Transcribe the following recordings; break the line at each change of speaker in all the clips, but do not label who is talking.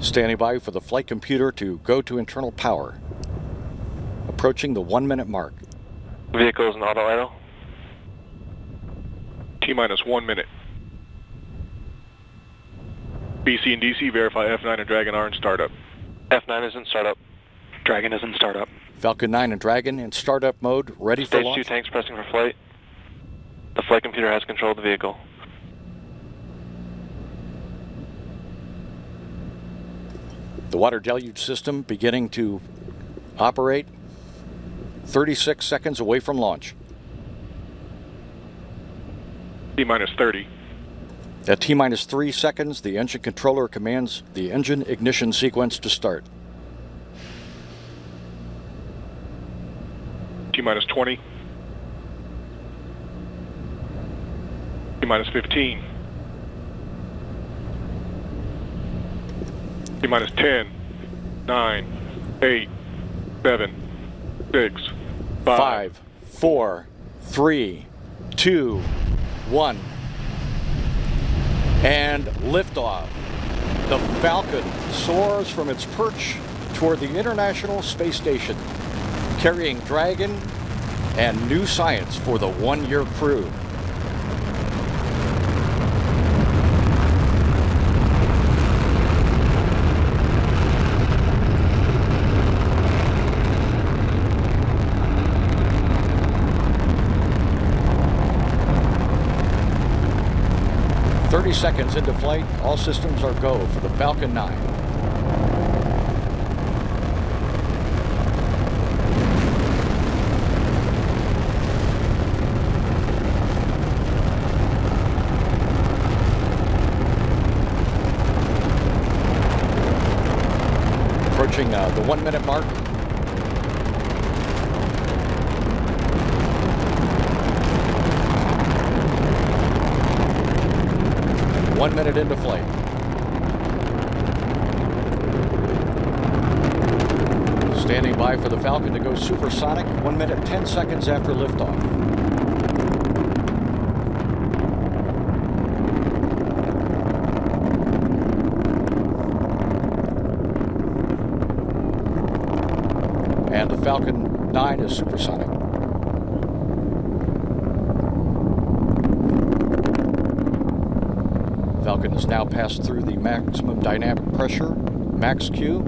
Standing by for the flight computer to go to internal power. Approaching the 1 minute mark.
Vehicles in auto idle.
T-minus 1 minute. BC and DC, verify F9 and Dragon are in startup.
F9 is in startup.
Dragon is in startup.
Falcon 9 and Dragon in startup mode, ready for
Stage
launch.
2 tanks pressing for flight. The flight computer has control of the vehicle.
The water deluge system beginning to operate. 36 seconds away from launch.
T-minus 30.
At T-minus 3 seconds, the engine controller commands the engine ignition sequence to start.
T-minus 20. T-minus 15. T-minus 10, 9, 8, 7, 6,
5, 4, 3, 2, 1. And liftoff. The Falcon soars from its perch toward the International Space Station, carrying Dragon and new science for the one-year crew. Seconds into flight, all systems are go for the Falcon 9. Approaching the 1 minute mark. One minute into flight. Standing by for the Falcon to go supersonic 1 minute 10 seconds after liftoff. And the Falcon 9 is supersonic. Falcon has now passed through the maximum dynamic pressure, max Q.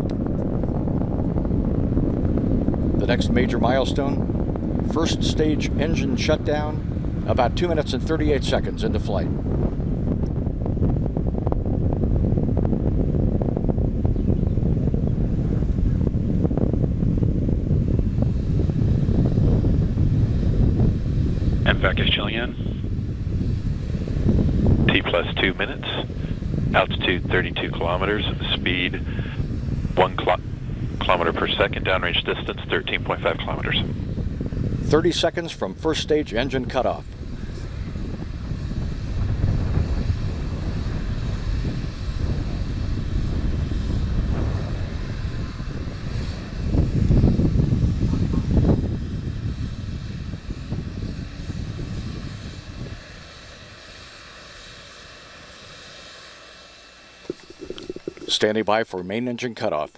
The next major milestone, first stage engine shutdown, about 2 minutes and 38 seconds into flight.
MVAC is chilling in.
T++ 2 minutes, altitude 32 kilometers, speed 1 kilometer per second, downrange distance 13.5 kilometers.
30 seconds from first stage engine cutoff. Standing by for main engine cutoff.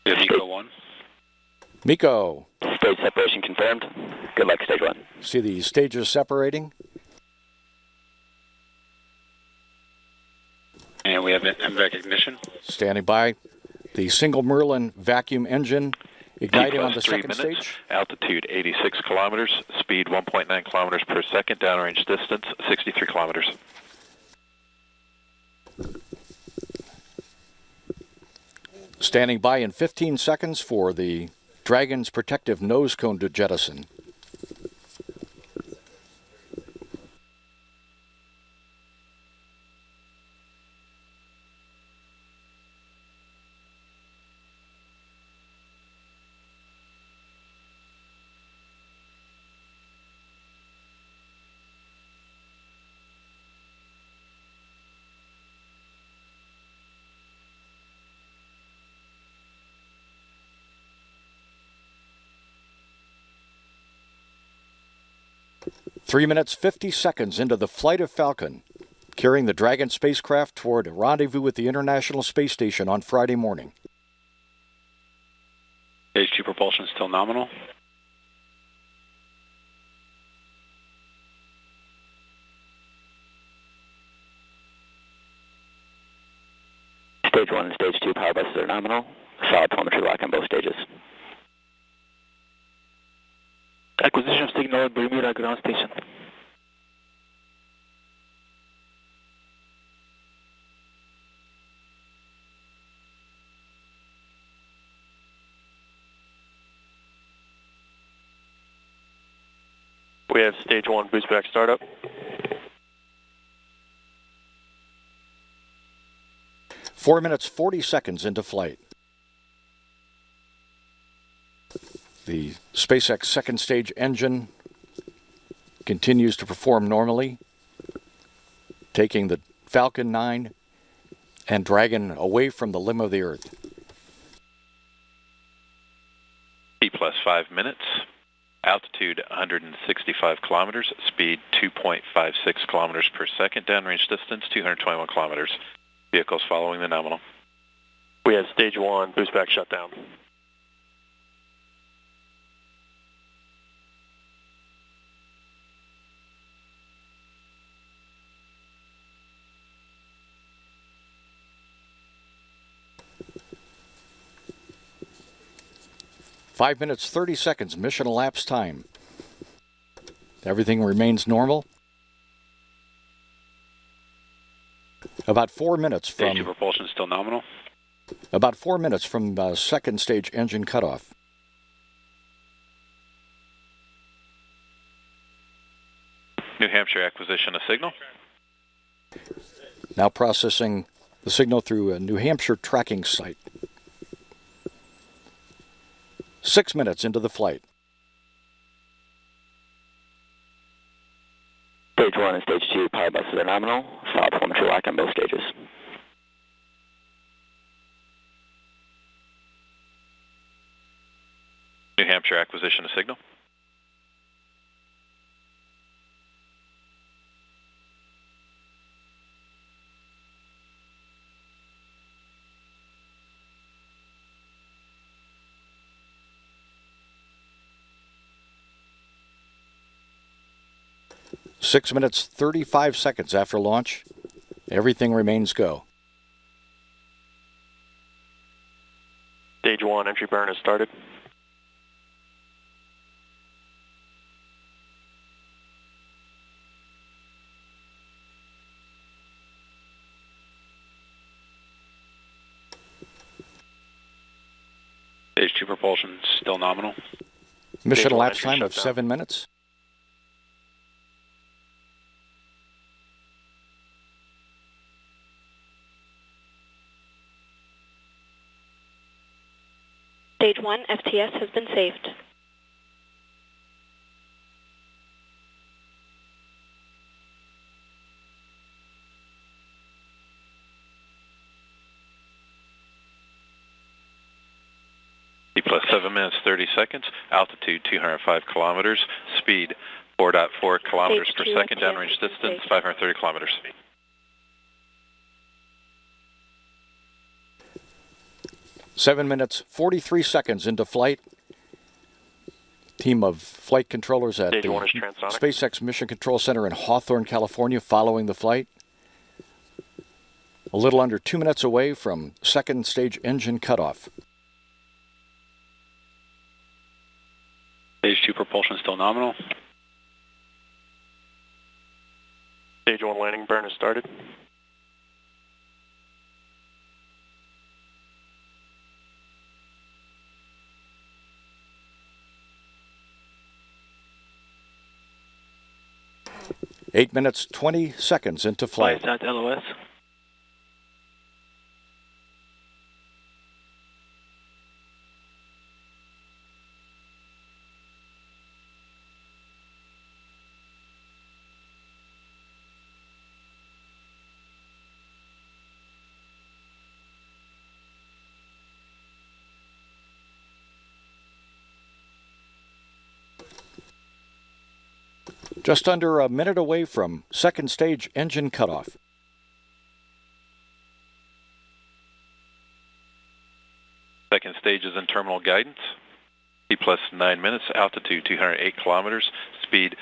Miko 1.
Miko.
Stage separation confirmed. Good luck, stage 1.
See the stages separating.
And we have an MVAC ignition.
Standing by. The single Merlin vacuum engine igniting on the second
minutes,
stage.
Altitude 86 kilometers, speed 1.9 kilometers per second, downrange distance 63 kilometers.
Standing by in 15 seconds for the Dragon's protective nose cone to jettison. 3 minutes 50 seconds into the flight of Falcon, carrying the Dragon spacecraft toward a rendezvous with the International Space Station on Friday morning.
Stage 2 propulsion still nominal.
Stage 1 and Stage 2 power buses are nominal. Solid telemetry lock on both stages.
Acquisition of signal at Bermuda ground station. We have stage 1 boost back startup.
Four minutes 40 seconds into flight. The SpaceX second stage engine continues to perform normally, taking the Falcon 9 and Dragon away from the limb of the Earth.
T plus 5 minutes. Altitude 165 kilometers. Speed 2.56 kilometers per second. Downrange distance 221 kilometers. Vehicles following the nominal.
We have stage 1 boost back shutdown.
Five minutes 30 seconds mission elapsed time. Everything remains normal. About 4 minutes
Stage 2
from
propulsion still nominal.
second stage engine cutoff.
New Hampshire acquisition of signal.
Now processing the signal through a New Hampshire tracking site. 6 minutes into the flight.
Stage 1 and Stage 2 power buses are nominal. Solid telemetry lock on both stages.
New Hampshire acquisition of signal.
6 minutes 35 seconds after launch. Everything remains go.
Stage 1 entry burn has started.
Stage 2 propulsion still nominal.
Mission
Stage one
elapsed
entry
time of
shutdown.
7 minutes.
Stage 1 FTS has been saved.
T plus 7 minutes 30 seconds. Altitude 205 kilometers. Speed 4.4 kilometers
Stage
per
2
second.
FTS
Downrange
has been
distance
saved.
530 kilometers.
Seven minutes 43 seconds into flight. Team of flight controllers at
Stage
the
1 is transonic.
SpaceX Mission Control Center in Hawthorne, California, following the flight. A little under 2 minutes away from second stage engine cutoff.
Stage 2 propulsion still nominal.
Stage 1 landing burn has started.
Eight minutes 20 seconds into flight.
Flight at LOS.
Just under a minute away from second stage engine cutoff.
Second stage is in terminal guidance. T plus 9 minutes, altitude 208 kilometers, speed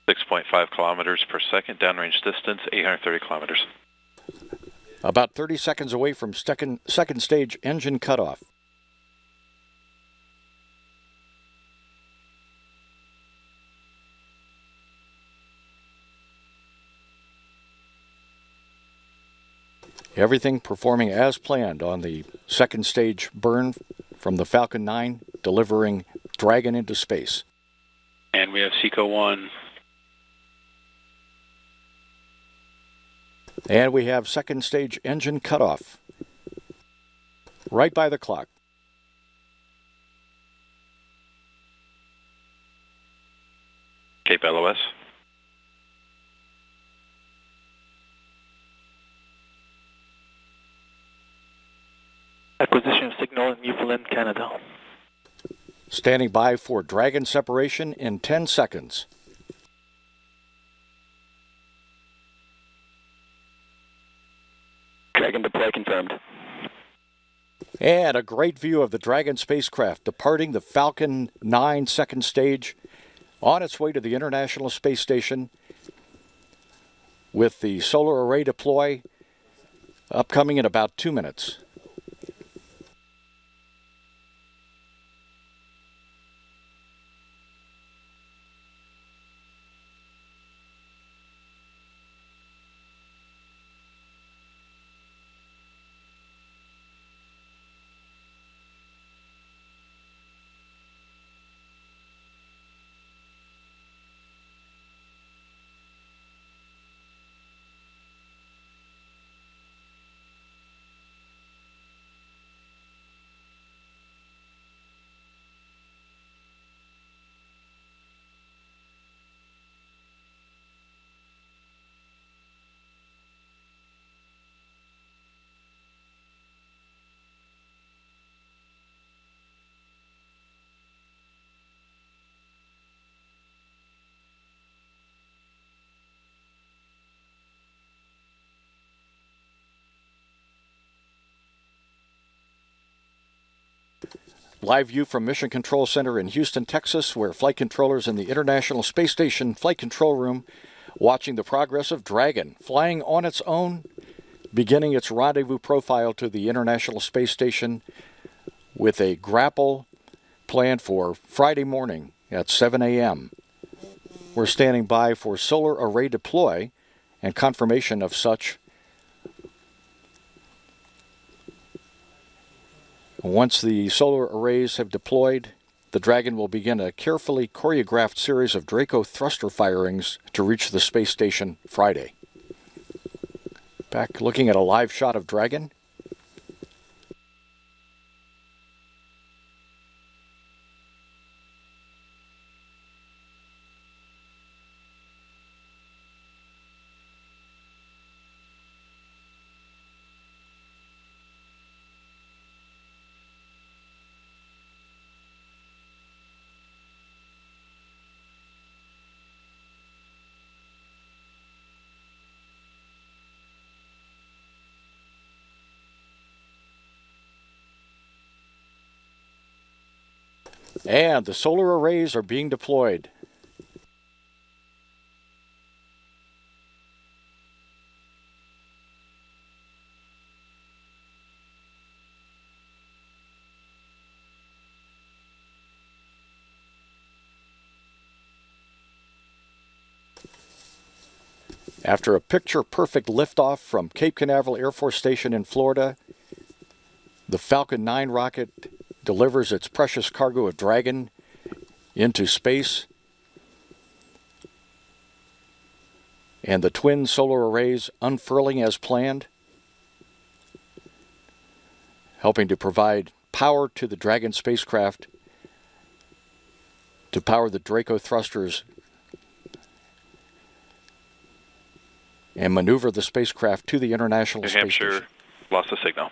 6.5 kilometers per second, downrange distance 830 kilometers.
About 30 seconds away from second stage engine cutoff. Everything performing as planned on the second stage burn from the Falcon 9, delivering Dragon into space.
And we have SECO 1.
And we have second stage engine cutoff. Right by the clock.
Cape LOS.
Acquisition of signal in Newfoundland, Canada.
Standing by for Dragon separation in 10 seconds.
Dragon deploy confirmed.
And a great view of the Dragon spacecraft departing the Falcon 9 second stage on its way to the International Space Station with the solar array deploy upcoming in about 2 minutes. Live view from Mission Control Center in Houston, Texas, where flight controllers in the International Space Station Flight Control Room watching the progress of Dragon, flying on its own, beginning its rendezvous profile to the International Space Station with a grapple planned for Friday morning at 7 a.m. We're standing by for solar array deploy and confirmation of such. Once the solar arrays have deployed, the Dragon will begin a carefully choreographed series of Draco thruster firings to reach the space station Friday. Back looking at a live shot of Dragon. And the solar arrays are being deployed. After a picture-perfect liftoff from Cape Canaveral Air Force Station in Florida, the Falcon 9 rocket delivers its precious cargo of Dragon into space, and the twin solar arrays unfurling as planned, helping to provide power to the Dragon spacecraft to power the Draco thrusters and maneuver the spacecraft to the International
New
Space
Hampshire
Station.
lost the signal.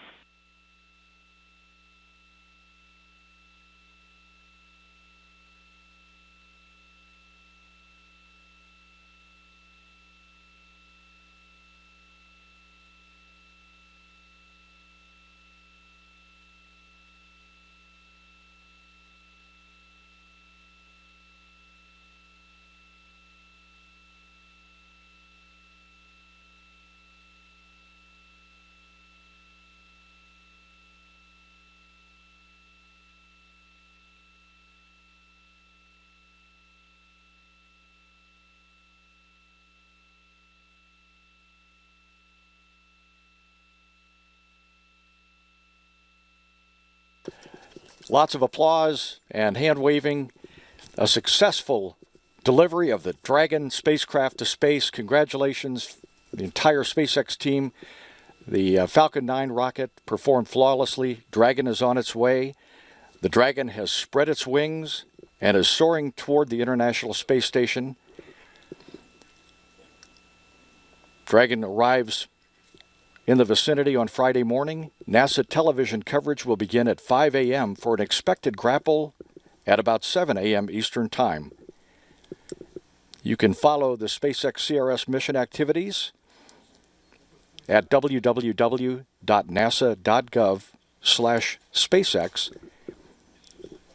lots of applause and hand waving. A successful delivery of the Dragon spacecraft to space. Congratulations, the entire SpaceX team. The Falcon 9 rocket performed flawlessly. Dragon is on its way. The Dragon has spread its wings and is soaring toward the International Space Station. Dragon arrives in the vicinity on Friday morning. NASA television coverage will begin at 5 a.m. for an expected grapple at about 7 a.m. Eastern Time. You can follow the SpaceX CRS mission activities at www.nasa.gov/SpaceX